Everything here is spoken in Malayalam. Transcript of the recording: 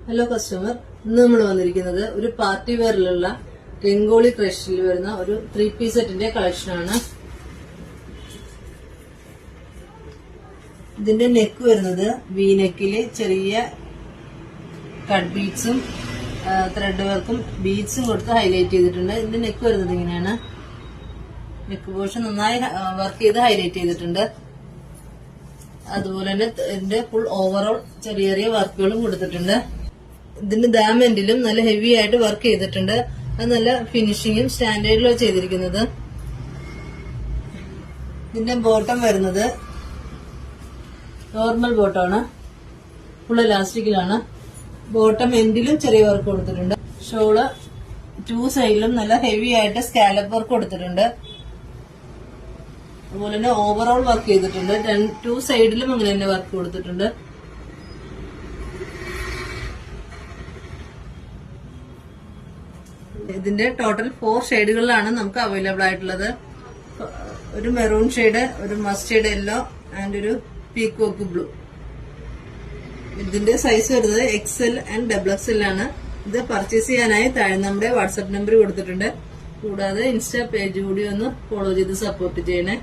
ഹലോ കസ്റ്റമർ, ഇന്ന് നമ്മൾ വന്നിരിക്കുന്നത് ഒരു പാർട്ടി വെയറിലുള്ള രംഗോളി ക്രഷിൽ വരുന്ന ഒരു 3 പീസ് സെറ്റിന്റെ കളക്ഷനാണ്. ഇതിന്റെ നെക്ക് വരുന്നത് വി നെക്കില് ചെറിയ കട്ട് ബീഡ്സും ത്രെഡ് വർക്കും ബീഡ്സും കൊടുത്ത് ഹൈലൈറ്റ് ചെയ്തിട്ടുണ്ട്. ഇതിന്റെ നെക്ക് വരുന്നത് ഇങ്ങനെയാണ്. നെക്ക് പോർഷൻ നന്നായി വർക്ക് ചെയ്ത് ഹൈലൈറ്റ് ചെയ്തിട്ടുണ്ട്. അതുപോലെ തന്നെ ഇതിന്റെ ഫുൾ ഓവറോൾ ചെറിയ ചെറിയ വർക്കുകളും കൊടുത്തിട്ടുണ്ട്. ഇതിന്റെ ദാമെന്റിലും നല്ല ഹെവി ആയിട്ട് വർക്ക് ചെയ്തിട്ടുണ്ട്. അത് നല്ല ഫിനിഷിങ്ങും സ്റ്റാൻഡേർഡിലും ചെയ്തിരിക്കുന്നത്. ഇതിന്റെ ബോട്ടം വരുന്നത് നോർമൽ ബോട്ടമാണ്, ഫുൾ ഇലാസ്റ്റിക്കിലാണ്. ബോട്ടം എൻഡിലും ചെറിയ വർക്ക് കൊടുത്തിട്ടുണ്ട്. ഷോള് 2 സൈഡിലും നല്ല ഹെവി ആയിട്ട് സ്കാലപ്പ് വർക്ക് കൊടുത്തിട്ടുണ്ട്. അതുപോലെ തന്നെ ഓവറോൾ വർക്ക് ചെയ്തിട്ടുണ്ട്. 2 സൈഡിലും അങ്ങനെ തന്നെ വർക്ക് കൊടുത്തിട്ടുണ്ട്. ഇതിന്റെ ടോട്ടൽ 4 ഷെയ്ഡുകളിലാണ് നമുക്ക് അവൈലബിൾ ആയിട്ടുള്ളത്. ഒരു മെറൂൺ ഷെയ്ഡ്, ഒരു മസ്റ്റേർഡ് യെല്ലോ ആൻഡ് ഒരു പീകോക്ക് ബ്ലൂ. ഇതിന്റെ സൈസ് വരുന്നത് XL ആൻഡ് XXL ആണ്. ഇത് പർച്ചേസ് ചെയ്യാനായി താഴെ നമ്മുടെ വാട്സ്ആപ്പ് നമ്പർ കൊടുത്തിട്ടുണ്ട്. കൂടാതെ ഇൻസ്റ്റാ പേജ് കൂടി ഒന്ന് ഫോളോ ചെയ്ത് സപ്പോർട്ട് ചെയ്യണേ.